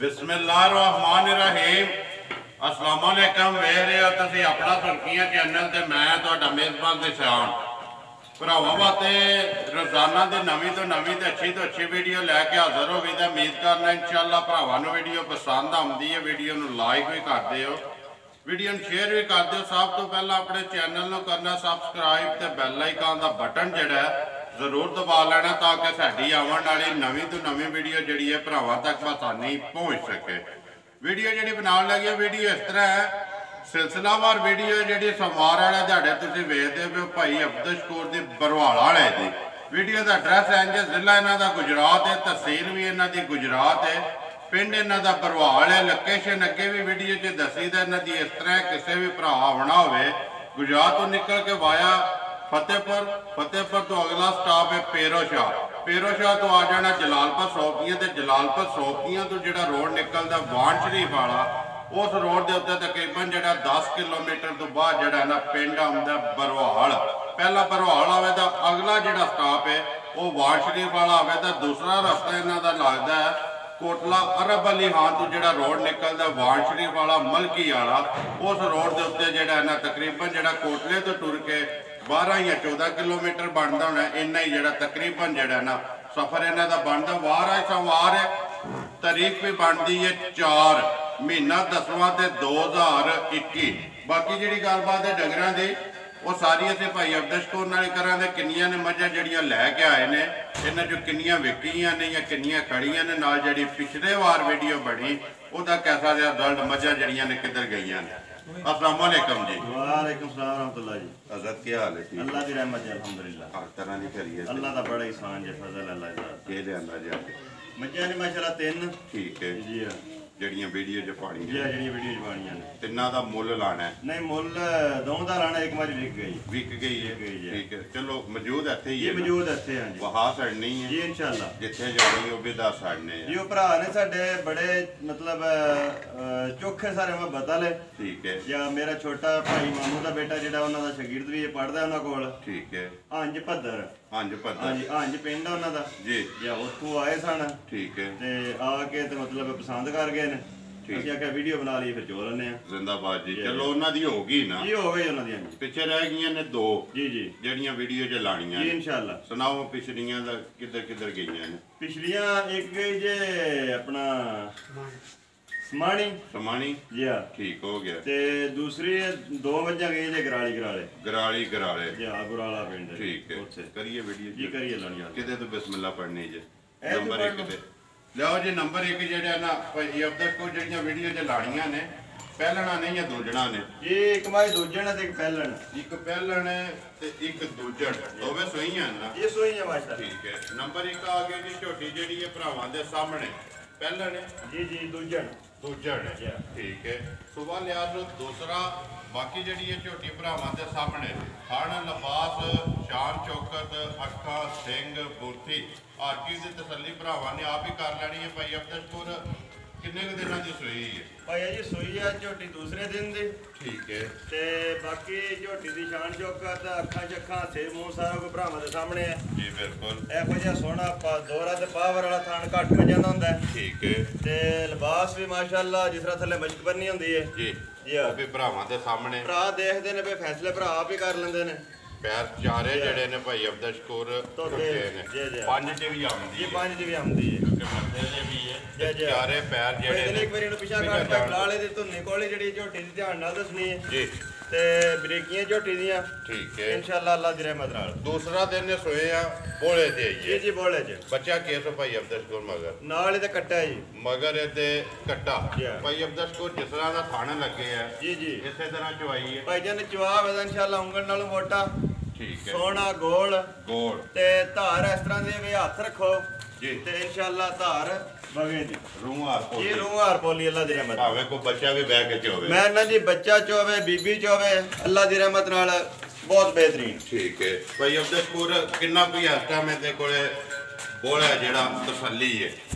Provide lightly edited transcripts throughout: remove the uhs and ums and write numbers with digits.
बिस्मिल्लाहिर्रहमानिर्रहीम। अस्सलाम वालेकुम। वेख रहे हो तुसीं अपना सुर्खियां चैनल ते मैं तुहाडा मेज़बान निशान भरावां वास्ते रोज़ाना की नवीं तो अच्छी वीडियो लैके हाज़र हो गई। तो उम्मीद करना इंशाअल्लाह भरावां नूं वीडियो पसंद आउंदी है। वीडियो नूं लाइक भी कर दिओ, वीडियो नूं शेयर भी कर दिओ। सब तो पहला अपने चैनल नूं करना सबसक्राइब ते बैल आइकन का बटन जिहड़ा जरूर दबा लेना ताकि साडी आवन वाली नवीं तो नवीं वीडियो जिहड़ी है भरावां तक आसानी पहुँच सके। वीडियो जिहड़ी बनाउण लगे वीडियो इस तरह है, सिलसिलावार वीडियो जिहड़ी सोमवार वाले दिहाड़े तुसीं वेखदे पे भाई अब्दुल दी बरवाला वाले दी वीडियो का एड्रैस इंज जिला इन्हां दा गुजरात है, तहसील भी इन्हां दी गुजरात है, पिंड इन्हां दा बरवाल है। लोकेशन अगे भी वीडियो च दसी दा इन्हां दी इस तरह किसी भी भरा आना होवे गुजरात तो निकल के वाया फतेहपुर तो अगला स्टॉप है पेरोशाह तो आ जाना जलालपुर सोपियां ते जलालपुर सोपियां तो जिहड़ा रोड निकलदा वाण शरीफ वाला उस रोड के उत्ते तकरीबन जिहड़ा 10 किलोमीटर तो बाद जिहड़ा ना पिंड आउंदा बरवाल। पहला बरवाल आवे तो अगला जिहड़ा स्टॉप है वो वाण शरीफ वाला आवे तो दूसरा रस्ता इन्हां दा लगदा है कोटला अरब अली खान तो जिहड़ा रोड निकलदा वाण शरीफ वाला मलकी वाला उस रोड के उत्ते जिहड़ा ना तकरीबन जिहड़ा कोटले तो टुर के 12 या 14 किलोमीटर बनता होना। इन्ना ही जिहड़ा तकरीबन जिहड़ा ना सफ़र इन्हां दा बनदा। वार है सोमवार है, तारीख भी बनती है 4 महीना 10वां ते 2021। बाकी जिहड़ी गलबात है डंगरां दी वो सारी असीं भाई अब्दुल नाल करांगे। किन्नियां ने मझां जिहड़ियां लैके आए ने, इन्हां चों किन्नियां विकियां ने या किन्नियां खड़ियां ने, नाल जिहड़ी पिछले वार वीडियो बनी उहदा कैसा जिहा रिजल्ट मझां जिहड़ियां ने किधर गईयां ने। अस्सलाम वालेकुम जी। वालेकुम सलाम रहमतुल्लाह जी। हज़रत क्या हाल है? अल्लाह की रहमत है अल्हम्दुलिल्लाह। हर तरह की खैरियत अल्लाह का बड़ा एहसान है, फजल अल्लाह दा। के लियांदा जी अज? मझां ने माशाअल्लाह 3। ठीक है जी हां, जड़ियां वीडियो च पानी जी जेहड़ी वीडियो च पाणियां ने। तिन्ना दा मुੱਲ लाना है? नहीं मुੱਲ दोवां दा लाना, एक मझ विक गई है। ठीक है चलो मौजूद इत्थे ही ये है, मौजूद इत्थे हां जी। वहा सड़नी है जी इंशाअल्लाह। जिथे जानी वो भी दस सड़ने जी वो भरा ने साडे बड़े मतलब चोखे सारे मैं बता ले। ठीक है या मेरा छोटा भाई मामू दा बेटा जिहड़ा उन्हां दा शागिर्द भी पढ़दा उन्हां कोल। ठीक है हंज भद्दर। हंज भद्दर हां जी, हंज पिंड आ उन्हां दा जी। या उत्थों आए सन ठीक है ते आके ते मतलब पसंद कर गए ने। ਅਸੀਂ ਆਖਿਆ ਵੀਡੀਓ ਬਣਾ ਲਈ ਫਿਰ ਚੋ ਲੈਣੇ ਆ। ਜ਼ਿੰਦਾਬਾਦ ਜੀ। ਚਲੋ ਉਹਨਾਂ ਦੀ ਹੋ ਗਈ ਨਾ? ਜੀ ਹੋ ਗਈ ਉਹਨਾਂ ਦੀਆਂ ਜੀ। ਪਿੱਛੇ ਰਹਿ ਗਈਆਂ ਨੇ 2 ਜੀ ਜੀ ਜਿਹੜੀਆਂ ਵੀਡੀਓ 'ਚ ਲਾਣੀਆਂ ਜੀ ਇਨਸ਼ਾਅੱਲਾ। ਸੁਣਾਓ ਪਿਛਲੀਆਂ ਦਾ ਕਿੱਧਰ ਗਈਆਂ ਨੇ? ਪਿਛਲੀਆਂ ਇੱਕ ਗਈ ਜੇ ਆਪਣਾ ਸਮਾਣੀ ਜੀ ਹਾਂ। ਠੀਕ ਹੋ ਗਿਆ। ਤੇ ਦੂਸਰੀ 2 ਵਜੇ ਗਈ ਜੇ ਗਰਾਲੇ ਗਰਾਲੇ ਜੀ ਹਾਂ, ਗੁਰਾਲਾ ਪਿੰਡ। ਠੀਕ ਹੈ ਉੱਥੇ ਕਰੀਏ ਵੀਡੀਓ ਜੀ ਕਰੀਏ ਲਾਣੀ ਆ। ਕਿਤੇ ਤੋਂ ਬਿਸਮਿਲ੍ਲਾ ਪੜਨੀ ਜੇ ਇਹ ਨੰਬਰ 1 ਤੇ ਲਿਆਓ ਜੀ। ਨੰਬਰ 1 ਜਿਹੜਾ ਨਾ ਭਾਈ ਅਬਦੁਲ ਕੋਲ ਜਿਹੜੀਆਂ ਵੀਡੀਓ 'ਚ ਲਾਣੀਆਂ ਨੇ ਪਹਿਲਣਾ ਨਹੀਂ ਜਾਂ ਦੂਜਣਾ ਨੇ? ਇਹ ਇੱਕ ਮਾਈ ਦੂਜਣਾ ਤੇ ਇੱਕ ਪਹਿਲਣ। ਇੱਕ ਪਹਿਲਣ ਤੇ ਇੱਕ ਦੂਜਣ, ਦੋਵੇਂ ਸੋਈਆਂ ਨਾ? ਇਹ ਸੋਈਆਂ ਮਾਸ਼ਾ। ਠੀਕ ਹੈ। ਨੰਬਰ 1 ਆ ਗਿਆ ਜੀ ਝੋਟੀ ਜਿਹੜੀ ਹੈ ਭਰਾਵਾਂ ਦੇ ਸਾਹਮਣੇ ਪਹਿਲਣ ਜੀ ਜੀ ਦੂਜਣ ਠੀਕ ਹੈ। ਸੁਬਾ ਲਿਆ ਤੋਂ ਦੂਸਰਾ ਬਾਕੀ ਜਿਹੜੀ ਹੈ ਝੋਟੀ ਭਰਾਵਾਂ ਦੇ ਸਾਹਮਣੇ ਹਣ ਲਿਬਾਸ ਸ਼ਾਨ ਚੌਕਤ ਅੱਖਾਂ ਸਿੰਘ ਬੂਥੀ ਹਰ ਚੀਜ਼ ਦੀ ਤਸੱਲੀ ਭਰਾਵਾਂ ਨੇ ਆਪ ਹੀ ਕਰ ਲੈਣੀ ਹੈ। ਭਾਈ ਅਬਦੁਲ ਕਿੰਨੇ ਕੁ ਦਿਨਾਂ ਦੀ ਸੋਈ ਹੈ? ਭਾਈ ਜੀ ਸੋਈ ਆ ਝੋਟੀ ਦੂਸਰੇ ਦਿਨ ਦੀ। ਠੀਕ ਹੈ। ਤੇ ਬਾਕੀ ਝੋਟੀ ਦੀ ਸ਼ਾਨ ਚੌਕਤ ਅੱਖਾਂ ਚੱਖਾਂ ਸੇ ਮੂੰਹ ਸਾਰਾ ਕੋਈ ਭਰਾਵਾਂ ਦੇ ਸਾਹਮਣੇ ਹੈ ਜੀ ਬਿਲਕੁਲ। ਇਹੋ ਜਿਹਾ ਸੋਹਣਾ ਦੋਰਾ ਤੇ ਪਾਵਰ ਵਾਲਾ ਥਾਣ ਘੱਟ ਹੋ ਜਾਂਦਾ ਹੁੰਦਾ। ਠੀਕ ਹੈ। ਤੇ ਲਿਬਾਸ ਵੀ ਮਾਸ਼ਾਅੱਲਾ ਜਿਸ ਤਰ੍ਹਾਂ ਥੱਲੇ ਮਸ਼ਕ ਬੰਨੀ ਹੁੰਦੀ ਹੈ ਜੀ ਜੀ ਉਹ ਵੀ ਭਰਾਵਾਂ ਦੇ ਸਾਹਮਣੇ ਭਰਾ ਦੇਖਦੇ ਨੇ ਵੀ ਫੈਸਲੇ ਭਰਾ ਆਪ ਹੀ ਕਰ ਲੈਂਦੇ ਨੇ। ਪੈਰ ਚਾਰੇ ਜਿਹੜੇ ਨੇ ਭਾਈ ਅਬਦੁਲ ਟੁੱਟੇ ਨੇ। 5 ਚ ਵੀ ਆਉਂਦੀ ਹੈ। 5 ਚ ਵੀ ਆਉਂਦੀ ਹੈ ਕਿਉਂਕਿ ਮੱਥੇ ਦੇ ਵੀ ਹੈ ਚਾਰੇ ਪੈਰ ਜਿਹੜੇ ਨੇ। ਇੱਕ ਵਾਰੀ ਇਹਨੂੰ ਪਿਛਾ ਕੱਟ ਕੇ ਲਾਲੇ ਦੇ ਧੁੰਨੇ ਕੋਲੇ ਜਿਹੜੀ ਝੋਟੀ ਦੀ ਧਿਆਨ ਨਾਲ ਦੱਸਣੀ ਹੈ ਜੀ। ਤੇ ਬਰੀਕੀਆਂ ਝੋਟੀ ਦੀਆਂ। ਠੀਕ ਹੈ ਇਨਸ਼ਾਅੱਲਾ ਅੱਲਾ ਦੀ ਰਹਿਮਤ ਨਾਲ। ਦੂਸਰਾ ਦਿਨ ਸੋਏ ਆ ਬੋਲੇ ਤੇ ਜੀ ਜੀ ਬੋਲੇ ਚ ਬੱਚਾ ਕੇਸ ਭਾਈ ਅਬਦੁਲ ਮਗਰ ਨਾਲ ਇਹਦੇ ਕੱਟਾ ਜੀ ਮਗਰ ਇਹਦੇ ਕੱਟਾ ਭਾਈ ਅਬਦੁਲ ਜਿਸ ਤਰ੍ਹਾਂ ਦਾ ਥਾਣ ਲੱਗੇ ਆ ਜੀ ਜੀ ਇਸੇ ਤਰ੍ਹਾਂ ਚਵਾਈ ਹੈ ਭਾਈ ਜਾਨ। ਜਵਾਬ ਹੈ ਇਨਸ਼ਾਅੱਲਾ ਉਂਗਲ ਨਾਲੋਂ ਮੋਟਾ। ਠੀਕ ਹੈ। ਸੋਹਣਾ ਗੋਲ ਤੇ ਧਾਰ ਇਸ ਤਰ੍ਹਾਂ ਦੇ ਵੀ ਹੱਥ ਰੱਖੋ ਜੀ ਤੇ ਇਨਸ਼ਾਅੱਲਾ ਧਾਰ ਬਗੇ ਦੀ ਰੂਹਾਰ ਪੋਲੀ। ਇਹ ਰੂਹਾਰ ਪੋਲੀ ਅੱਲਾ ਦੀ ਰਹਿਮਤ। ਭਾਵੇਂ ਕੋਈ ਬੱਚਾ ਵੀ ਬਹਿ ਕੇ ਚੋਵੇ। ਮੈਂ ਨਾ ਜੀ ਬੱਚਾ ਚੋਵੇ ਬੀਬੀ ਚੋਵੇ ਅੱਲਾ ਦੀ ਰਹਿਮਤ ਨਾਲ ਬਹੁਤ ਬਿਹਤਰੀਨ। ਠੀਕ ਹੈ। ਭਾਈ ਅਬਦੁਲ ਕਿੰਨਾ ਕੋਈ ਹਸਤਾ ਮੈਂ ਤੇ ਕੋਲੇ ਬੋਲਾ ਜਿਹੜਾ ਤਸੱਲੀ ਹੈ?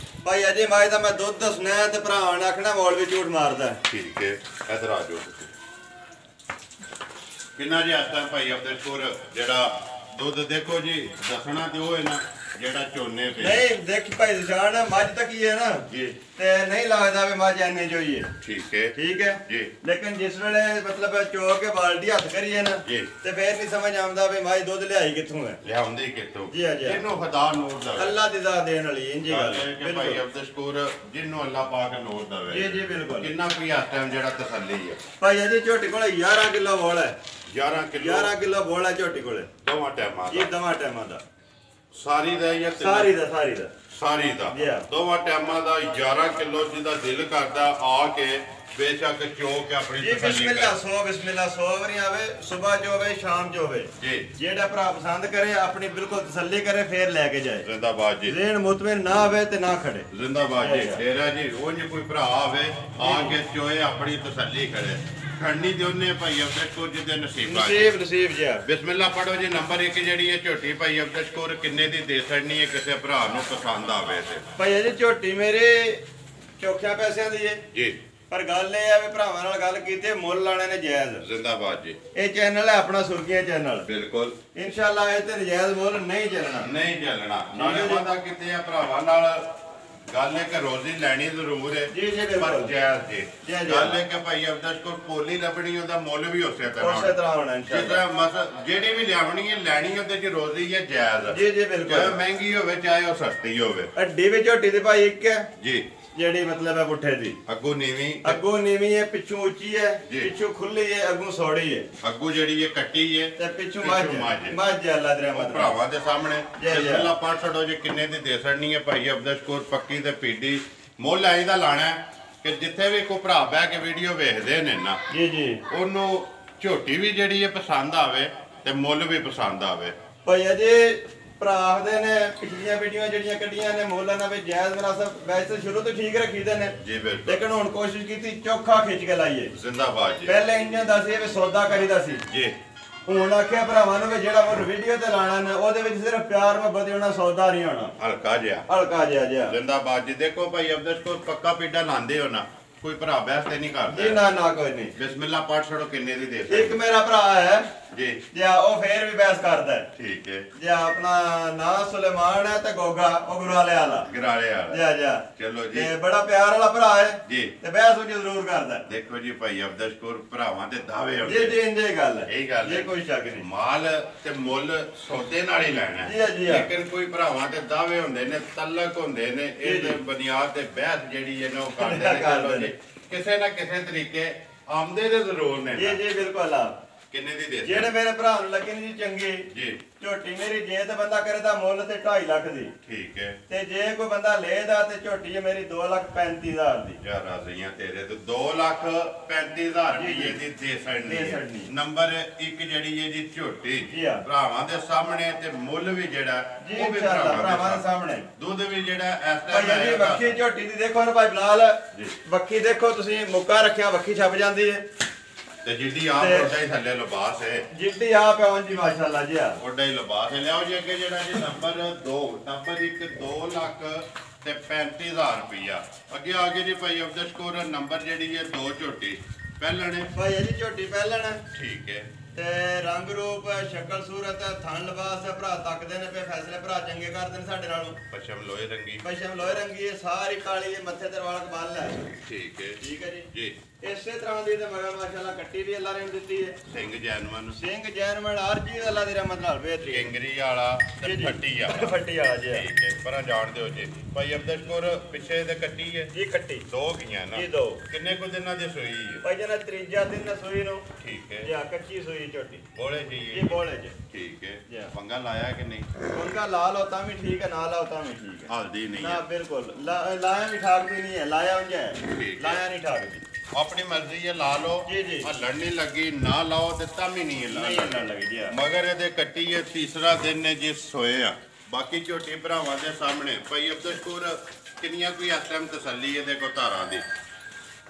ਭਾਈ ਅਜੇ ਮਾਏ ਦਾ ਮੈਂ ਦੁੱਧ ਦੱਸਣਾ ਤੇ ਭਰਾ ਨੇ ਆਖਣਾ ਮੌਲ ਵੀ ਝੂਠ ਮਾਰਦਾ। ਠੀਕ ਹੈ। ਇਧਰ ਆ ਜਾਓ। ਕਿੰਨਾ ਜੀ ਹਸਤਾ ਭਾਈ ਅਬਦੁਲ ਜਿਹੜਾ ਦੁੱਧ ਦੇਖੋ ਜੀ ਦੱਸਣਾ ਤੇ ਉਹ ਹੈ ਨਾ ਜਿਹੜਾ ਝੋਨੇ ਤੇ ਨਹੀਂ ਦੇਖ ਭਾਈ ਨਿਸ਼ਾਨ ਮੱਝ ਤਾਂ ਕੀ ਹੈ ਨਾ ਜੀ ਤੇ ਨਹੀਂ ਲੱਗਦਾ ਵੀ ਮੱਝ ਐਨੇ ਚੋਈ ਹੈ ਠੀਕ ਹੈ ਜੀ ਲੇਕਿਨ ਜਿਸ ਵੇਲੇ ਮਤਲਬ ਚੋ ਕੇ ਬਾਲਟੀ ਹੱਥ ਕਰੀਏ ਨਾ ਜੀ ਤੇ ਫੇਰ ਨਹੀਂ ਸਮਝ ਆਉਂਦਾ ਵੀ ਮੱਝ ਦੁੱਧ ਲਿਆਈ ਕਿੱਥੋਂ ਹੈ ਲਿਆਉਂਦੀ ਕਿੱਥੋਂ ਜੀ ਜੀ ਇਹਨੂੰ ਖੁਦਾ ਨੂਰ ਦੇਵੇ ਅੱਲਾ ਦੀ ਜ਼ਾਤ ਦੇਣ ਵਾਲੀ ਇੰਜੀ ਗੱਲ ਕਿ ਭਾਈ ਅਬਦੁਲ ਸ਼ਕੂਰ ਜਿਹਨੂੰ ਅੱਲਾ ਪਾਕ ਨੂਰ ਦੇਵੇ ਜੀ ਜੀ ਬਿਲਕੁਲ ਕਿੰਨਾ ਕੋਈ ਇਸ ਟਾਈਮ ਜਿਹੜਾ ਤਸੱਲੀ ਹੈ ਭਾਈ ਜੀ ਝੋਟੀ ਕੋਲ 11 ਕਿਲੋ ਬੋਲ ਹੈ 11 ਕਿਲੋ ਬੋਲ ਹੈ ਝੋਟੀ ਕੋਲੇ ਦੋਵਾਂ ਟਾਈਮਾਂ ਜੀ ਦੋਵਾਂ ਟਾਈਮਾਂ ਦਾ ਸਾਰੀ ਦਾ ਜਾਂ ਸਾਰੀ ਦਾ ਦੋਵਾਂ ਟਾਈਮਾਂ ਦਾ 11 ਕਿਲੋ ਜਿਹਦਾ ਦਿਲ ਕਰਦਾ ਆ ਕੇ ਬੇਸ਼ੱਕ ਚੋਕ ਆਪਣੀ ਤਸੱਲੀ ਕਰੇ ਬਿਸਮਿਲ੍ਲਾ 100 ਵਾਰੀ ਆਵੇ ਸਵੇਰ ਚ ਹੋਵੇ ਸ਼ਾਮ ਚ ਹੋਵੇ ਜੀ ਜਿਹੜਾ ਭਰਾ ਪਸੰਦ ਕਰੇ ਆਪਣੀ ਬਿਲਕੁਲ ਤਸੱਲੀ ਕਰੇ ਫੇਰ ਲੈ ਕੇ ਜਾਏ ਜ਼ਿੰਦਾਬਾਦ ਜੀ ਜ਼ੇਨ ਮੁਤਮਿਨ ਨਾ ਆਵੇ ਤੇ ਨਾ ਖੜੇ ਜ਼ਿੰਦਾਬਾਦ ਜੀ ਡੇਰਾ ਜੀ ਉਂਝ ਕੋਈ ਭਰਾ ਆਵੇ ਆ ਕੇ ਚੋਏ ਆਪਣੀ ਤਸੱਲੀ ਕਰੇ ਖੜਨੀ ਤੇ ਉਹਨੇ ਭਾਈ ਅਬਦੁਲ ਸ਼ਕੂਰ ਜੀ ਦੇ ਨਸੀਬ ਜੀ ਬਿਸਮਿਲ੍ਲਾ ਪੜੋ ਜੀ ਨੰਬਰ 1 ਜਿਹੜੀ ਹੈ ਝੋਟੀ ਭਾਈ ਅਬਦੁਲ ਸ਼ਕੂਰ ਕਿੰਨੇ ਦੀ ਦੇ ਛੱਡਣੀ ਹੈ ਕਿਸੇ ਭਰਾ ਨੂੰ ਪਸੰਦ ਆਵੇ ਤੇ ਭਾਈ ਜੀ ਝੋਟੀ ਮੇਰੇ ਚੋਖਿਆਂ ਪੈਸਿਆਂ ਦੀ ਹੈ ਜੀ ਪਰ ਗੱਲ ਇਹ ਆ ਵੀ ਭਰਾਵਾਂ ਨਾਲ ਗੱਲ ਕੀਤੀ ਮੁੱਲ ਲਾਣੇ ਨੇ ਜਾਇਜ਼ ਜ਼ਿੰਦਾਬਾਦ ਜੀ ਇਹ ਚੈਨਲ ਹੈ ਆਪਣਾ ਸੁਰਖੀਆਂ ਚੈਨਲ ਬਿਲਕੁਲ ਇਨਸ਼ਾਅੱਲਾ ਇਹ ਤੇ ਨਜਾਇਜ਼ ਮੁੱਲ ਨਹੀਂ ਚੱਲਣਾ ਨਾਲੇ ਵਾਦਾ ਕਿਤੇ ਆ ਭਰਾਵਾਂ ਨਾਲ ਗੱਲ ਹੈ ਕਿ ਰੋਜ਼ੀ ਲੈਣੀ ਜ਼ਰੂਰ ਹੈ ਜੀ ਪਰ ਜਾਇਜ਼ ਜੀ ਗੱਲ ਹੈ ਕਿ ਭਾਈ ਅਬਦੁਲ ਸ਼ਕੂਰ ਪੋਲੀ ਲੱਭਣੀ ਉਹਦਾ ਮੁੱਲ ਵੀ ਉਸੇ ਤਰ੍ਹਾਂ ਹੋਣਾ ਇਨਸ਼ਾਅੱਲਾ ਜਿਹੜੀ ਵੀ ਲਿਆਵਣੀ ਹੈ ਲੈਣੀ ਉਹਦੇ ਚ ਰੋਜ਼ੀ ਹੈ ਜਾਇਜ਼ ਜੀ ਬਿਲਕੁਲ ਚਾਹੇ ਮਹਿੰਗੀ ਹੋਵੇ ਚਾਹੇ ਉਹ ਸਸਤੀ ਹੋਵੇ ਅੱਡੀ ਵੀ ਝੋਟੀ ਦੇ ਭਾਈ ਇੱਕ ਹੈ ਜੀ ਜਿਹੜੀ ਮਤਲਬ ਹੈ ਪੁੱਠੇ ਦੀ ਅੱਗੂ ਨੀਵੀਂ ਹੈ ਪਿੱਛੋਂ ਉੱਚੀ ਹੈ ਪਿੱਛੋਂ ਖੁੱਲੀ ਹੈ ਅੱਗੋਂ ਸੌੜੀ ਹੈ ਅੱਗੂ ਜਿਹੜੀ ਹੈ ਕੱਟੀ ਹੈ ਤੇ ਪਿੱਛੋਂ ਮੱਝ ਅੱਲਾ ਦੇ ਰਹਿਮਤ ਭਰਾਵਾਂ ਦੇ ਸਾਹਮਣੇ ਅੱਲਾ ਪਾਠ ਛੱਡੋ ਜੇ ਕਿੰਨੇ ਦੀ ਦੇ ਸੜਨੀ ਹੈ ਭਾਈ ਅਬਦੁਲ ਸ਼ਕੂਰ ਪੱਕੀ ਤੇ ਪੀਡੀ ਮੁੱਲ ਆਈ ਦਾ ਲਾਣਾ ਕਿ ਜਿੱਥੇ ਵੀ ਕੋਈ ਭਰਾ ਬਹਿ ਕੇ ਵੀਡੀਓ ਵੇਖਦੇ ਨੇ ਨਾ ਜੀ ਉਹਨੂੰ ਝੋਟੀ ਵੀ ਜਿਹੜੀ ਹੈ ਪਸੰਦ ਆਵੇ ਤੇ ਮੁੱਲ ਵੀ ਪਸੰਦ ਆਵੇ ਭਾਈ ਅਜੇ ਭਰਾ ਆਖਦੇ ਨੇ ਪਿਛਲੀਆਂ ਵੀਡੀਓ ਜਿਹੜੀਆਂ ਕੱਢੀਆਂ ਨੇ ਮੁੱਲ ਨਾਲ ਵੀ ਜਾਇਜ਼ ਮੁਨਾਸਬ ਵੈਸੇ ਸ਼ੁਰੂ ਤੋਂ ਠੀਕ ਰੱਖੀਦੇ ਨੇ ਜੀ ਬਿਲਕੁਲ ਲੇਕਿਨ ਹੁਣ ਕੋਸ਼ਿਸ਼ ਕੀਤੀ ਚੋਖਾ ਖਿੱਚ ਕੇ ਲਾਈਏ ਜ਼ਿੰਦਾਬਾਦ ਜੀ ਪਹਿਲੇ ਇੰਜ ਦੱਸਿਆ ਵੀ ਸੌਦਾ ਕਰੀਦਾ ਸੀ ਜੀ ਹੁਣ ਆਖਿਆ ਭਰਾਵਾਂ ਨੂੰ ਵੀ ਜਿਹੜਾ ਉਹ ਵੀਡੀਓ ਤੇ ਲਾਣਾ ਨੇ ਉਹਦੇ ਵਿੱਚ ਸਿਰਫ ਪਿਆਰ ਮੁਹੱਬਤ ਹੋਣਾ ਸੌਦਾ ਨਹੀਂ ਹੋਣਾ ਹਲਕਾ ਜਿਹਾ ਜ਼ਿੰਦਾਬਾਦ ਜੀ ਦੇਖੋ ਭਾਈ ਅਬਦੁਲ ਸ਼ਕੂਰ ਪੱਕਾ ਪੀਡਾ ਲਾਂਦੇ ਹੋ ਨਾ ਕੋਈ ਭਰਾ ਬਹਿਸ ਤੇ ਨਹੀਂ ਕਰਦਾ ਜੀ ਨਾ ਕੋਈ ਨਹੀਂ ਬਿਸਮਿਲ੍ਲਾ ਪਾਠ ਛੜੋ ਕਿੰਨੇ ਦੀ ਦੇ ਸਕਦੇ ਇੱਕ ਮੇਰਾ ਭਰਾ ਹੈ ਜੀ ਜੇ ਉਹ ਫੇਰ ਵੀ ਬਹਿਸ ਕਰਦਾ ਹੈ ਠੀਕ ਹੈ ਜੇ ਆਪਣਾ ਨਾਂ ਸੁਲੇਮਾਨ ਹੈ ਤੇ ਗੋਗਾ ਉਹ ਗਰਾਲੇ ਵਾਲਾ ਜੀ ਚਲੋ ਜੀ ਤੇ ਬੜਾ ਪਿਆਰ ਵਾਲਾ ਭਰਾ ਹੈ ਜੀ ਤੇ ਬਹਿਸ ਉਹ ਜ਼ਰੂਰ ਕਰਦਾ ਦੇਖੋ ਜੀ ਭਾਈ ਅਬਦੁਲ ਸ਼ਕੂਰ ਭਰਾਵਾਂ ਦੇ ਦਾਅਵੇ ਹੁੰਦੇ ਜੀ ਇੰਜੇ ਗੱਲ ਹੈ ਇਹ ਗੱਲ ਇਹ ਕੋਈ ਸ਼ੱਕ ਨਹੀਂ ਮਾਲ ਤੇ ਮੁੱਲ ਸੌਦੇ ਨਾਲ ਹੀ ਲੈਣਾ ਜੀ ਲੇਕਿਨ ਕੋਈ ਭਰਾਵਾਂ ਦੇ ਦਾਅਵੇ ਹੁੰਦੇ ਨੇ ਤਲਕ ਹੁੰਦੇ ਨੇ ਇਹਦੇ ਬੁਨਿਆਦ ਤੇ ਬਹਿਸ ਜਿਹੜੀ ਹੈ ਨਾ ਉਹ ਕਰਦੇ ਨੇ ਕਿਸੇ ਨਾ ਕਿਸੇ ਤਰੀਕੇ ਆਮਦੇ ਦੇ ਜ਼ਰੂਰ ਨੇ ਜੀ ਬਿਲਕੁਲ ਆ ਕਿੰਨੇ ਦੀ ਦੇ ਜਿਹੜੇ ਮੇਰੇ ਭਰਾ ਨੂੰ ਲੱਗੇ ਨੇ ਜੀ ਚੰਗੀ ਜੀ ਝੋਟੀ ਮੇਰੀ ਜੇ ਤੇ ਬੰਦਾ ਕਰੇ ਤਾਂ ਮੁੱਲ ਤੇ 2.5 ਲੱਖ ਦੀ ਠੀਕ ਹੈ ਤੇ ਜੇ ਕੋਈ ਬੰਦਾ ਲੇਦਾ ਤੇ ਝੋਟੀ ਹੈ ਮੇਰੀ 2,35,000 ਦੀ ਯਾਰ ਰਾਜ਼ੀਆਂ ਤੇਰੇ ਤੇ 2,35,000 ਰੁਪਏ ਦੀ ਦੇ ਸੜਨੀ ਨੰਬਰ 1 ਜਿਹੜੀ ਹੈ ਜੀ ਝੋਟੀ ਭਰਾਵਾਂ ਦੇ ਸਾਹਮਣੇ ਤੇ ਮੁੱਲ ਵੀ ਜਿਹੜਾ ਉਹ ਵੀ ਭਰਾਵਾਂ ਦੇ ਸਾਹਮਣੇ ਦੁੱਧ ਵੀ ਜਿਹੜਾ ਇਸ ਟਾਈਮ ਭਾਈ ਵੱਖੀ ਝੋਟੀ ਦੀ ਦੇਖੋ ਨਾ ਭਾਈ ਬਲਾਲ ਵੱਖੀ ਦੇਖੋ ਤੁਸੀਂ ਮੁੱਕਾ ਰੱਖਿਆ ਵੱਖੀ ਛੱਪ ਜਾਂਦੀ ਹੈ ਤੇ ਜਿੱਡੀ ਆਪ ਉਹਦਾ ਹੀ ਥੱਲੇ ਲਿਬਾਸ ਹੈ ਜਿੱਡੀ ਆਪ ਹੈ ਉਂਝ ਮਾਸ਼ਾਅੱਲਾ ਜੀ ਉਹਦਾ ਹੀ ਲਿਬਾਸ ਹੈ ਲਿਆਓ ਜੀ ਅੱਗੇ ਜਿਹੜਾ ਜੀ ਨੰਬਰ 2 ਨੰਬਰ 1 2,35,000 ਰੁਪਇਆ ਅੱਗੇ ਜੀ ਭਾਈ ਅਬਦੁਲ ਸ਼ਕੂਰ ਨੰਬਰ ਜਿਹੜੀ ਹੈ 2 ਝੋਟੀ ਪਹਿਲਣ ਹੈ ਭਾਈ ਜੀ ਝੋਟੀ ਪਹਿਲਣ ਠੀਕ ਹੈ ਤੇ ਰੰਗ ਰੂਪ ਸ਼ਕਲ ਸੂਰਤ ਥਣ ਲਿਬਾਸ ਭਰਾ ਤੱਕਦੇ ਨੇ ਪਏ ਫੈਸਲੇ ਭਰਾ ਚੰਗੇ ਕਰਦੇ ਨੇ ਸਾਡੇ ਨਾਲੋਂ ਪਸ਼ਮ ਲੋਹੇ ਰੰਗੀ ਹੈ ਸਾਰੀ ਕਾਲੀ ਹੈ ਮੱਥੇ ਤੇ ਵਾਲਕ ਬਾਲ ਹੈ ਠੀਕ ਹੈ ਜੀ ਇਸੇ ਤਰ੍ਹਾਂ ਦੀ ਤੇ ਮਗਰ ਮਾਸ਼ਾਅੱਲਾ ਕੱਟੀ ਵੀ ਅੱਲਾ ਨੇ ਦਿੱਤੀ ਹੈ ਸਿੰਘ ਜੈਨਮਨ ਹਰ ਚੀਜ਼ ਅੱਲਾ ਦੀ ਰਹਿਮਤ ਨਾਲ ਬਿਹਤਰੀਨ ਕਿੰਗਰੀ ਵਾਲਾ ਤੇ ਫੱਟੀ ਵਾਲਾ ਜੀ ਠੀਕ ਹੈ ਪਰਾਂ ਜਾਣ ਦਿਓ ਜੀ ਭਾਈ ਅਬਦੁਲ ਸ਼ਕੂਰ ਪਿੱਛੇ ਤੇ ਕੱਟੀ ਹੈ ਜੀ ਕੱਟੀ 2 ਗਈਆਂ ਨਾ ਜੀ 2 ਕਿੰਨੇ ਕੁ ਦਿਨਾਂ ਦੀ ਸੂਈ ਹੈ ਭਾਈ ਜਨਾ ਤੀਜਾ ਦਿਨ ਸੂਈ ਨੂੰ ਠੀਕ ਹੈ ਜੀ ਕੱਚੀ ਸੂਈ ਝੋਟੀ ਬੋਲੇ ਜੀ ਬੋਲੇ ਜੀ ਠੀਕ ਹੈ ਪੰਗਾ ਲਾਇਆ ਕਿ ਨਹੀਂ ਪੰਗਾ ਲਾ ਲਓ ਤਾਂ ਵੀ ਠੀਕ ਹੈ ਨਾ ਲਾਓ ਤਾਂ ਵੀ ਠੀਕ ਹੈ ਹਲਦੀ ਨਹੀਂ ਨਾ ਬਿਲਕੁਲ ਲਾਇਆ ਵੀ ਠਾਕਦੀ ਨਹੀਂ ਹੈ ਲਾਇਆ ਉਂਝ ਹੈ ਲਾਇਆ ਨਹੀਂ ਠਾਕਦੀ ਆਪਣੀ ਮਰਜ਼ੀ ਹੈ ਲਾ ਲਓ ਹੱਲਣ ਨਹੀਂ ਲੱਗੀ ਨਾ ਲਾਓ ਤੇ ਤਾਂ ਵੀ ਨਹੀਂ ਲੱਗੀ ਮਗਰ ਇਹਦੇ ਕੱਟੀ ਹੈ ਤੀਸਰਾ ਦਿਨ ਨੇ ਜੀ ਸੋਏ ਆ ਬਾਕੀ ਝੋਟੀ ਭਰਾਵਾਂ ਦੇ ਸਾਹਮਣੇ ਭਾਈ ਅਬਦੁਲ ਸ਼ਕੂਰ ਕਿੰਨੀਆਂ ਕੋਈ ਇਸ ਟਾਈਮ ਤਸੱਲੀ ਇਹਦੇ ਕੋ ਧਾਰਾਂ ਦੀ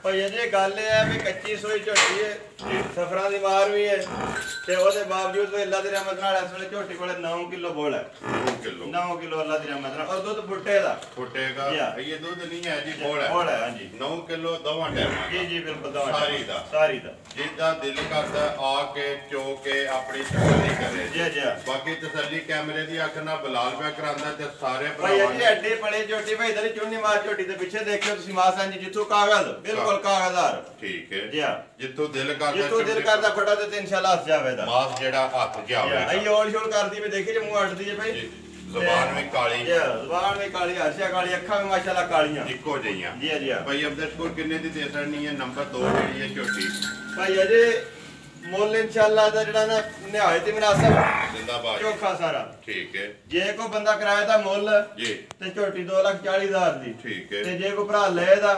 ਭਾਈ ਇਹ ਗੱਲ ਇਹ ਹੈ ਵੀ ਕੱਚੀ ਸੋਈ ਝੋਟੀ ਹੈ ਸਫਰਾਂ ਦੀ ਮਾਰ ਵੀ ਹੈ ਤੇ ਉਹਦੇ ਬਾਵਜੂਦ ਵੀ ਅੱਲਾ ਦੀ ਰਹਿਮਤ ਨਾਲ ਇਸ ਵੇਲੇ ਝੋਟੀ ਕੋਲੇ 9 ਕਿਲੋ ਬੋਲ ਹੈ। 9 ਕਿਲੋ ਅੱਲਾ ਦੀ ਰਹਿਮਤ ਨਾਲ। ਔਰ ਦੁੱਧ ਫੁੱਟੇ ਦਾ ਫੁੱਟੇਗਾ। ਇਹ ਦੁੱਧ ਨਹੀਂ ਹੈ ਜੀ, ਬੋਲ ਹੈ। ਹਾਂਜੀ 9 ਕਿਲੋ ਦੋਵਾਂ ਟਾਈਮਾਂ। ਜੀ ਬਿਲਕੁਲ ਸਾਰੀ ਦਾ ਜਿੱਦਾਂ ਦਿਲ ਕਰਦਾ ਆ ਕੇ ਚੋ ਕੇ ਆਪਣੀ ਤਸੱਲੀ ਕਰੇ। ਜੀ ਬਾਕੀ ਤਸੱਲੀ ਕੈਮਰੇ ਦੀ ਅੱਖ ਨਾਲ ਬਲਾਲ ਪਿਆ ਕਰਾਂਦਾ ਤੇ ਸਾਰੇ ਭਰਾਵਾਂ ਨੇ ਅੱਡੇ ਪੜੇ ਝੋਟੀ ਭਾਈ ਇਧਰ ਚੁੰਨੀ ਮਾਰ ਝੋਟੀ ਦੇ ਪਿੱਛੇ ਦੇਖਿਓ ਤੁਸੀਂ ਮਾਸਾਂ ਜੀ, ਜਿੱਥੋਂ ਕਾਗਜ਼ ਬਿਲਕੁਲ ਕਾਗਜ਼ਾਰ। ਠੀਕ ਹੈ ਜੀ ਜਿੱਥੋਂ ਦਿਲ ਕਰਦਾ ਫਟਾ ਤੇ ਇਨਸ਼ਾਅੱਲਾ ਹੱਥ ਜਾਵੇਗਾ। ਮਾਸ ਜਿਹੜਾ ਹੱਥ ਜਾਵੇਗਾ। ਇਹ ਔਲ ਸ਼ੋਲ ਕਰਦੀ ਵੀ ਦੇਖੀ ਜੇ ਮੂੰਹ ਅੱਡਦੀ ਜੇ ਭਾਈ। ਜ਼ਬਾਨ ਵੀ ਕਾਲੀ। ਜ਼ਬਾਨ ਵੀ ਕਾਲੀ, ਹਰਸ਼ਾ ਕਾਲੀ, ਅੱਖਾਂ ਵੀ ਮਾਸ਼ਾਅੱਲਾ ਕਾਲੀਆਂ ਇੱਕੋ ਜਿਹੀਆਂ। ਜੀ ਭਾਈ ਅਬਦੁਲ ਕਿੰਨੇ ਦੀ ਦੇ ਸਕਣੀ ਹੈ? ਨੰਬਰ 2 ਜਿਹੜੀ ਹੈ ਝੋਟੀ ਭਾਈ ਅਜੇ ਮੁੱਲ ਇਨਸ਼ਾਅੱਲਾ ਦਾ ਜਿਹੜਾ ਨਾ ਨਿਹਾਇਤ ਹੀ ਮੁਨਾਸਬ ਜ਼ਿੰਦਾਬਾਦ ਚੋਖਾ ਸਾਰਾ। ਠੀਕ ਹੈ। ਜੇ ਕੋਈ ਬੰਦਾ ਕਿਰਾਏ ਦਾ ਮੁੱਲ ਜੀ ਤੇ ਝੋਟੀ 2,40,000 ਦੀ। ਠੀਕ ਹੈ। ਤੇ ਜੇ ਕੋਈ ਭਰਾ ਲਏ ਦਾ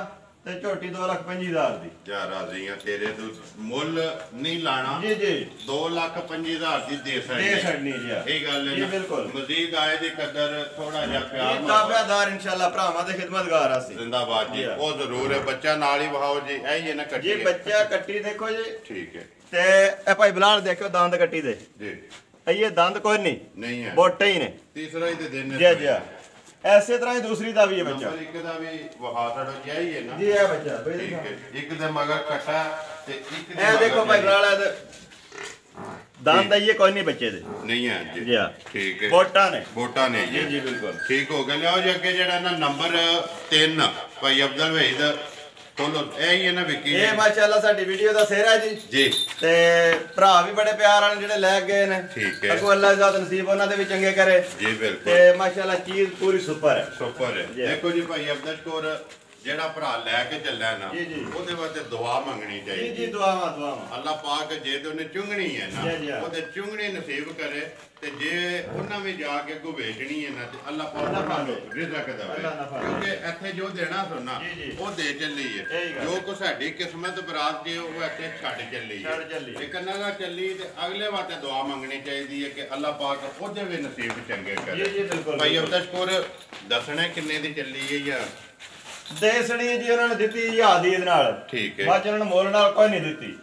ਤੇ ਝੋਟੀ 2,25,000 ਦੀ। ਜਾ ਰਾਜ਼ੀ ਆ ਤੇਰੇ ਤੋਂ ਮੁੱਲ ਨਹੀਂ ਲਾਣਾ। ਜੀ 2,25,000 ਦੀ ਦੇ ਛੱਡਣੀ ਜੀ। ਇਹ ਗੱਲ ਹੈ ਬਿਲਕੁਲ। ਮਜ਼ੀਦ ਆਏ ਦੀ ਕਦਰ ਥੋੜਾ ਜਿਹਾ ਪਿਆਰ ਤਾਬੇਦਾਰ ਇਨਸ਼ਾਅੱਲਾ ਭਰਾਵਾਂ ਦੇ ਖਿਦਮਤਗਾਰ ਆ ਸੀ। ਜ਼ਿੰਦਾਬਾਦ ਜੀ। ਉਹ ਜ਼ਰੂਰ ਹੈ। ਬੱਚਾ ਨਾਲ ਹੀ ਵਹਾਓ ਜੀ। ਇਹ ਨਾ ਕੱਟੀ ਜੀ ਬੱਚਾ ਕੱਟੀ ਦੇਖੋ ਜੀ। ਠੀਕ ਹੈ। ਤੇ ਇਹ ਭਾਈ ਬਲਾਲ ਦੇਖੋ ਦੰਦ ਕੱਟੀ ਦੇ। ਜੀ ਇਹ ਦੰਦ ਕੋਈ ਨਹੀਂ ਹੈ, ਬੋਟੇ ਹੀ ਨੇ। ਤੀਸਰਾ ਹੀ ਤੇ ਦਿਨ ਜੀ ਐਸੇ ਤਰ੍ਹਾਂ ਹੀ ਦੂਸਰੀ ਦਾ ਵੀ ਹੈ ਬੱਚਾ। ਨੰਬਰ 1 ਦਾ ਵੀ ਵਹਾ ਸਾਡਾ ਜਾਈ ਹੈ ਨਾ। ਜੀ ਇਹ ਬੱਚਾ ਠੀਕ ਹੈ। ਇੱਕ ਦੇ ਮਗਰ ਕੱਟਾ ਤੇ ਇੱਕ ਦੇ ਇਹ ਦੇਖੋ ਭਾਈ ਬਲਾਲ ਦੰਦ ਇਹ ਕੋਈ ਨਹੀਂ ਬੱਚੇ ਦੇ। ਨਹੀਂ ਹੈ ਜੀ। ਠੀਕ ਹੈ। ਵੋਟਾਂ ਨੇ ਜੀ ਬਿਲਕੁਲ ਠੀਕ ਹੋ ਗਿਆ। ਲਿਆਓ ਜੀ ਅੱਗੇ ਜਿਹੜਾ ਨਾ ਨੰਬਰ 3 ਭਾਈ ਅਬਦੁਲ ਵਹੀਦ ਖੋਲੋ। ਇਹ ਹੀ ਹੈ ਨਾ ਵਿੱਕੀ। ਇਹ ਮਾਸ਼ਾਅੱਲਾ ਸਾਡੀ ਵੀਡੀਓ ਦਾ ਸਿਹਰਾ ਜੀ। ਤੇ ਭਰਾ ਵੀ ਬੜੇ ਪਿਆਰ ਵਾਲੇ ਜਿਹੜੇ ਲੈ ਗਏ ਨੇ। ਠੀਕ ਹੈ। ਅੱਗੋਂ ਅੱਲਾ ਜ਼ਾਤ ਨਸੀਬ ਉਹਨਾਂ ਦੇ ਵੀ ਚੰਗੇ ਕਰੇ। ਜੀ ਬਿਲਕੁਲ। ਤੇ ਮਾਸ਼ਾਅੱਲਾ ਚੀਜ਼ ਪੂਰੀ ਸੁਪਰ ਹੈ। ਦੇਖੋ ਜੀ ਭਾਈ ਅਬਦੁਲ ਕੋਰ ਜਿਹੜਾ ਭਰਾ ਲੈ ਕੇ ਚੱਲਿਆ ਨਾ ਉਹਦੇ ਵਾਸਤੇ ਦੁਆ ਮੰਗਣੀ ਚਾਹੀਦੀ। ਜੀ ਦੁਆਵਾਂ ਅੱਲਾਹ ਪਾਕ ਜੇ ਤੇ ਉਹਨੇ ਚੁੰਗਣੀ ਹੈ ਨਾ ਉਹਦੇ ਚੁੰਗਣੀ ਨਸੀਬ ਕਰੇ ਤੇ ਜੇ ਉਹਨਾਂ ਵੀ ਜਾ ਕੇ ਅੱਗੋਂ ਵੇਚਣੀ ਹੈ ਨਾ ਤੇ ਅੱਲਾਹ ਪਾਕ ਰਿਜ਼ਕ ਦੇਵੇ। ਕਿਉਂਕਿ ਇੱਥੇ ਜੋ ਦੇਣਾ ਸੁਣਾ ਉਹ ਦੇ ਚੱਲੀ ਹੈ। ਜੋ ਕੋ ਸਾਡੀ ਕਿਸਮਤ ਬਰਾਤ ਜੇ ਉਹ ਇੱਥੇ ਛੱਡ ਚੱਲੀ ਹੈ। ਲੇਕਿਨ ਨਾ ਚੱਲੀ ਤੇ ਅਗਲੇ ਵਾਸਤੇ ਦੁਆ ਮੰਗਣੀ ਚਾਹੀਦੀ ਹੈ ਕਿ ਅੱਲਾਹ ਪਾਕ ਉਹਦੇ ਵੀ ਨਸੀਬ ਚੰਗੇ ਕਰੇ। ਭਾਈ ਅਬਦੁਲ ਕੋਰ ਦੱਸਣਾ ਕਿੰਨੇ ਦੀ ਚੱਲੀ ਹੈ ਜਾਂ ਦੇਸਣੀ ਜੀ ਉਹਨਾਂ ਨੇ ਦਿੱਤੀ ਹਜ਼ਾਰ ਦੀ ਨਾਲ। ਠੀਕ ਹੈ। ਬਾਅਦ ਉਹਨਾਂ ਨੇ ਮੋਲ ਨਾਲ ਕੋਈ ਨਹੀਂ ਦਿੱਤੀ।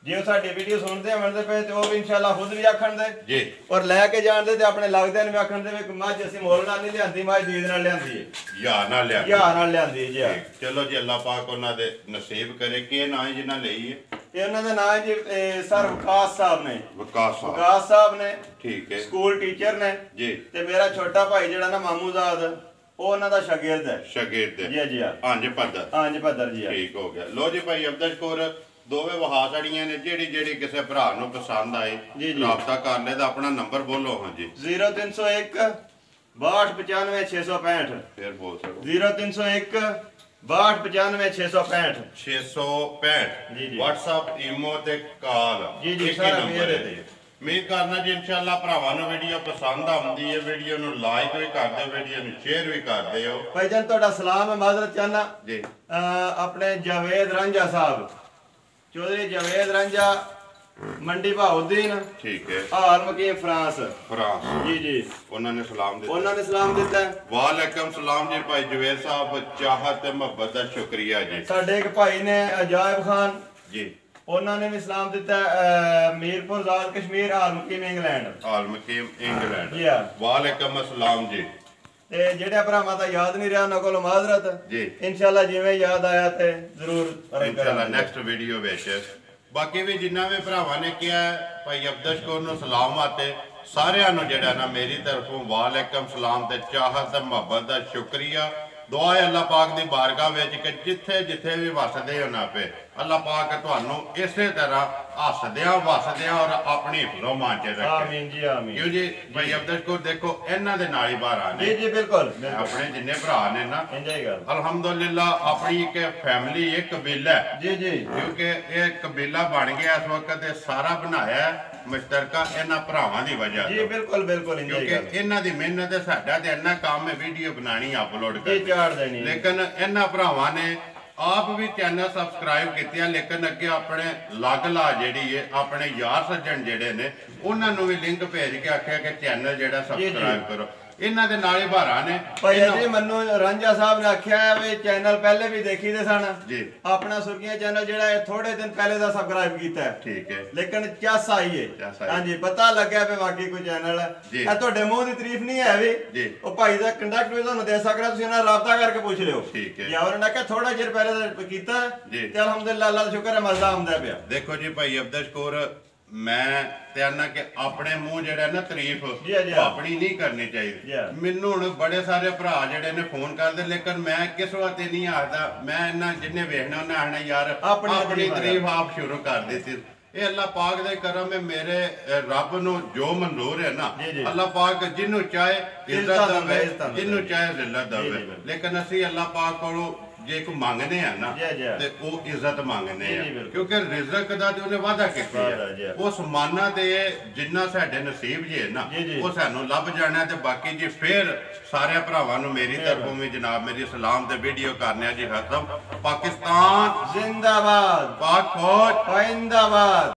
ਜੇ ਉਹ ਸਾਡੀ ਵੀਡੀਓ ਸੁਣਦੇ ਆ ਮਿਲਦੇ ਪਏ ਤੇ ਉਹ ਵੀ ਇਨਸ਼ਾਅੱਲਾ ਖੁਦ ਵੀ ਆਖਣ ਦੇ ਜੀ ਔਰ ਲੈ ਕੇ ਜਾਣਦੇ ਤੇ ਆਪਣੇ ਲੱਗਦਿਆਂ ਨੂੰ ਵੀ ਆਖਣ ਦੇ ਵੀ ਮੱਝ ਅਸੀਂ ਮੋਲ ਨਾਲ ਨਹੀਂ ਲਿਆਂਦੀ, ਮੱਝ ਦੀਦ ਨਾਲ ਲਿਆਂਦੀ ਹੈ। ਯਾਰ ਨਾਲ ਲਿਆਂਦੀ ਜੀ। ਚਲੋ ਜੀ ਅੱਲਾਹ ਪਾਕ ਉਹਨਾਂ ਦੇ ਨਸੀਬ ਕਰੇ। ਕੀ ਨਾਂ ਹੈ ਜਿਨ੍ਹਾਂ ਲਈ ਹੈ? ਇਹ ਉਹਨਾਂ ਦਾ ਨਾਮ ਜੀ ਸਰ ਵਕਾਸ ਸਾਹਿਬ ਨੇ। ਵਕਾਸ ਸਾਹਿਬ ਨੇ। ਠੀਕ ਹੈ। ਸਕੂਲ ਟੀਚਰ ਨੇ ਜੀ। ਤੇ ਮੇਰਾ ਛੋਟਾ ਭਾਈ ਜਿਹੜਾ ਨਾ ਮਾਮੂਜ਼ਾਦ ਉਹ ਉਹਨਾਂ ਦਾ ਸ਼ਾਗਿਰਦ ਹੈ। ਜੀ ਹਾਂਜੀ ਪੱਧਰ ਜੀ। ਠੀਕ ਹੋ ਗਿਆ। ਲੋ ਜੀ ਭਾਈ ਅਬਦੁਲ ਕੋਰ ਦੋਵੇਂ ਵਹਾ ਸਾੜੀਆਂ ਨੇ। ਜਿਹੜੀ ਕਿਸੇ ਭਰਾ ਨੂੰ ਪਸੰਦ ਆਏ ਰਾਬਤਾ ਕਰ ਲੈ ਤਾਂ ਆਪਣਾ ਨੰਬਰ ਬੋਲੋ। ਹਾਂਜੀ 0301 6295 665। ਫਿਰ ਬੋਲ ਸਕੋ 0301 6295 665 WhatsApp ਈਮੋ ਤੇ ਕਾਲ। ਜੀ ਸਾਰਾ ਮੇਰੇ ਤੇ। ਉਮੀਦ ਕਰਨਾ ਜੀ ਇਨਸ਼ਾਅੱਲਾ ਭਰਾਵਾਂ ਨੂੰ ਵੀਡੀਓ ਪਸੰਦ ਆਉਂਦੀ ਹੈ। ਵੀਡੀਓ ਨੂੰ ਲਾਈਕ ਵੀ ਕਰ ਦਿਓ, ਵੀਡੀਓ ਨੂੰ ਸ਼ੇਅਰ ਵੀ ਕਰ ਦਿਓ। ਭਾਈ ਜਾਨ ਤੁਹਾਡਾ ਸਲਾਮ ਹੈ। ਮਾਜ਼ਰਤ ਚਾਹਨਾ ਜੀ ਆਪਣੇ ਜਾਵੇਦ ਰਾਂਝਾ ਸਾਹਿਬ, ਚੌਧਰੀ ਜਾਵੇਦ ਰਾਂਝਾ ਮੰਡੀ ਬਹਾਉਦੀਨ। ਠੀਕ ਹੈ। ਹਾਲ ਮਕੀਮ ਫਰਾਂਸ। ਜੀ ਉਹਨਾਂ ਨੇ ਸਲਾਮ ਦਿੱਤਾ। ਵਾਲੇਕਮ ਸਲਾਮ ਜੀ ਭਾਈ ਜਵੇਦ ਸਾਹਿਬ। ਚਾਹਤ ਤੇ ਮੁਹੱਬਤ ਦਾ ਸ਼ੁਕਰੀਆ ਜੀ। ਸਾਡੇ ਇੱਕ ਭਾਈ ਨੇ ਅਜਾਇਬ ਖਾਨ ਜੀ ਉਹਨਾਂ ਨੇ ਵੀ ਸਲਾਮ ਦਿੱਤਾ। ਮੀਰਪੁਰ ਜ਼ਾਦ ਕਸ਼ਮੀਰ ਹਾਲ ਮਕੀਮ ਇੰਗਲੈਂਡ। ਜੀ ਵਾਲੇਕਮ ਅਸਲਾਮ ਜੀ। ਤੇ ਜਿਹੜੇ ਭਰਾਵਾਂ ਦਾ ਯਾਦ ਨਹੀਂ ਰਿਹਾ ਉਹਨਾਂ ਕੋਲ ਮਾਜ਼ਰਤ ਜੀ। ਇਨਸ਼ਾਅੱਲਾ ਜਿਵੇਂ ਯਾਦ ਆਇਆ ਤੇ ਜ਼ਰੂਰ ਇਨਸ਼ਾਅੱਲਾ ਨੈਕਸਟ ਵੀਡੀਓ ਵਿੱਚ। ਬਾਕੀ ਵੀ ਜਿੰਨਾ ਵੀ ਭਰਾਵਾਂ ਨੇ ਕਿਹਾ ਭਾਈ ਅਬਦੁਲ ਕੋਰ ਨੂੰ ਸਲਾਮ ਆਤੇ ਸਾਰਿਆਂ ਨੂੰ ਜਿਹੜਾ ਨਾ ਮੇਰੀ ਤਰਫੋਂ ਵਾਲੇਕਮ ਸਲਾਮ ਤੇ ਚਾਹਤ ਤੇ ਮੁਹੱਬਤ ਦਾ ਸ਼ੁਕਰੀਆ। ਦੁਆ ਹੈ ਅੱਲਾਹ ਪਾਕ ਦੀ ਬਾਰਗਾਹ ਵਿੱਚ ਕਿ ਜਿੱਥੇ ਵੀ ਵਸਦੇ ਹੋ ਨਾ ਪਏ ਅੱਲਾਹ ਪਾਕ ਤੁਹਾਨੂੰ ਇਸੇ ਤਰ੍ਹਾਂ ਹੱਸਦਿਆਂ ਵਸਦਿਆਂ ਔਰ ਆਪਣੀ ਹਿਫਜ਼ੋ-ਮਾਨ ਚ ਰੱਖੇ। ਆਮੀਨ ਜੀ ਆਮੀਨ। ਕਿਉਂ ਜੀ ਭਾਈ ਅਬਦੁਲ ਕੋਰ ਦੇਖੋ ਇਹਨਾਂ ਦੇ ਨਾਲ ਹੀ ਬਾਹਰ ਆਨੇ। ਜੀ ਬਿਲਕੁਲ। ਆਪਣੇ ਜਿੰਨੇ ਭਰਾ ਨੇ ਨਾ ਅਲਹਮਦੁਲਿਲਾ ਆਪਣੀ ਇੱਕ ਫੈਮਿਲੀ ਇੱਕ ਕਬੀਲਾ ਹੈ। ਜੀ ਕਿਉਂਕਿ ਇਹ ਕਬੀਲਾ ਬਣ ਗਿਆ ਇਸ ਵਕਤ ਤੇ ਸਾਰਾ ਬਣਾਇਆ ਮੁਸ਼ਤਰਕਾ ਇਹਨਾਂ ਭਰਾਵਾਂ ਦੀ ਵਜ੍ਹਾ ਤੋਂ। ਜੀ ਬਿਲਕੁਲ ਕਿਉਂਕਿ ਇਹਨਾਂ ਦੀ ਮਿਹਨਤ ਹੈ। ਸਾਡਾ ਤੇ ਇੰਨਾ ਕੰਮ ਹੈ ਵੀਡੀਓ ਬਣਾਣੀ ਅਪਲੋਡ ਕਰਨੀ। ਲੇਕਿਨ ਇਹਨਾਂ ਭਰਾਵਾਂ ਨੇ ਆਪ ਵੀ ਚੈਨਲ ਸਬਸਕ੍ਰਾਈਬ ਕੀਤਿਆ। ਲੇਕਿਨ ਅੱਗੇ ਆਪਣੇ ਲਗ-ਲਾ ਜਿਹੜੀ ਹੈ ਆਪਣੇ ਯਾਰ ਸੱਜਣ ਜਿਹੜੇ ਨੇ ਉਹਨਾਂ ਨੂੰ ਵੀ ਲਿੰਕ ਭੇਜ ਕੇ ਆਖਿਆ ਕਿ ਚੈਨਲ ਜਿਹੜਾ ਸਬਸਕ੍ਰਾਈਬ ਕਰੋ। ਇਹਨਾਂ ਦੇ ਨਾਲ ਹੀ ਭਾਰਾ ਨੇ ਭਾਈ ਜੀ ਮੈਨੂੰ ਰਾਂਝਾ ਸਾਹਿਬ ਨੇ ਆਖਿਆ ਵੀ ਚੈਨਲ ਪਹਿਲੇ ਵੀ ਦੇਖੀਦੇ ਸਨ ਜੀ। ਆਪਣਾ ਸੁਰਖੀਆਂ ਚੈਨਲ ਜਿਹੜਾ ਹੈ ਥੋੜੇ ਦਿਨ ਪਹਿਲੇ ਦਾ ਸਬਸਕ੍ਰਾਈਬ ਕੀਤਾ ਹੈ, ਠੀਕ ਹੈ, ਲੇਕਿਨ ਚੱਸ ਆਈ ਹੈ। ਹਾਂਜੀ ਪਤਾ ਲੱਗਿਆ ਵੀ ਵਾਕਈ ਕੋਈ ਚੈਨਲ ਹੈ। ਇਹ ਤੁਹਾਡੇ ਮੂੰਹ ਦੀ ਤਾਰੀਫ ਨਹੀਂ ਹੈ ਵੀ ਉਹ ਭਾਈ ਦਾ ਕੰਟੈਕਟ ਵੀ ਤੁਹਾਨੂੰ ਦੇ ਸਕਦਾ, ਤੁਸੀਂ ਇਹਨਾਂ ਨਾਲ ਰਾਬਤਾ ਕਰਕੇ ਪੁੱਛ ਲਿਓ। ਠੀਕ ਹੈ। ਜੇ ਉਹਨਾਂ ਨੇ ਕਿਹਾ ਥੋੜਾ ਜਿਹਾ ਪਹਿਲੇ ਦਾ ਕੀਤਾ ਤੇ ਅਲਹਮਦੁਲਿਲਾ ਅੱਲਾਹ ਦਾ ਸ਼ੁਕਰ ਹੈ ਮਜ਼ਾ ਆਉਂਦਾ ਪਿਆ। ਦੇਖੋ ਜੀ ਭਾਈ ਅਬਦਾ ਸ਼ਕੂਰ, ਮੈਂ ਤੇ ਆਨਾ ਕਿ ਆਪਣੇ ਮੂੰਹ ਜਿਹੜਾ ਨਾ ਤਾਰੀਫ ਆਪਣੀ ਨਹੀਂ ਕਰਨੀ ਚਾਹੀਦੀ। ਮੈਨੂੰ ਹੁਣ ਬੜੇ ਸਾਰੇ ਭਰਾ ਜਿਹੜੇ ਨੇ ਫੋਨ ਕਰਦੇ, ਲੇਕਿਨ ਮੈਂ ਕਿਸ ਵਾਸਤੇ ਨਹੀਂ ਆਖਦਾ, ਮੈਂ ਇਹਨਾਂ ਜਿੰਨੇ ਵੇਖਣਾ ਉਹਨੇ ਆਖਣਾ ਯਾਰ ਆਪਣੀ ਤਾਰੀਫ ਆਪ ਸ਼ੁਰੂ ਕਰ ਦਿੱਤੀ। ਇਹ ਅੱਲਾਹ ਪਾਕ ਦਾ ਕਰਮ ਹੈ, ਮੇਰੇ ਰੱਬ ਨੂੰ ਜੋ ਮਨਜ਼ੂਰ ਹੈ ਨਾ, ਅੱਲਾਹ ਪਾਕ ਜਿਹਨੂੰ ਚਾਹੇ ਇੱਜ਼ਤ ਦੇਵੇ, ਜਿਹਨੂੰ ਚਾਹੇ ਜ਼ਿਲਤ ਦੇਵੇ। ਲੇਕਿਨ ਅਸੀਂ ਅੱਲਾਹ ਪਾਕ ਕੋਲੋਂ ਜੇ ਕੋਈ ਮੰਗਨੇ ਆ ਨਾ ਤੇ ਉਹ ਇੱਜ਼ਤ ਮੰਗਨੇ ਆ, ਕਿਉਂਕਿ ਰਿਜ਼ਕ ਦਾ ਤੇ ਉਹਨੇ ਵਾਅਦਾ ਕੀਤਾ ਹੈ। ਉਸ ਮਾਨਾ ਤੇ ਜਿੰਨਾ ਸਾਡੇ ਨਸੀਬ ਜੇ ਨਾ ਉਹ ਸਾਨੂੰ ਲੱਭ ਜਾਣਾ। ਤੇ ਬਾਕੀ ਜੀ ਫੇਰ ਸਾਰੇ ਭਰਾਵਾਂ ਨੂੰ ਮੇਰੀ ਤਰਫੋਂ ਵੀ ਜਨਾਬ ਮੇਰੀ ਸਲਾਮ ਤੇ ਵੀਡੀਓ ਕਰਨੇ ਜੀ ਖਤਮ। ਪਾਕਿਸਤਾਨ ਜ਼ਿੰਦਾਬਾਦ, ਪਾਕ ਫੌਜ ਜਿੰਦਾਬਾਦ।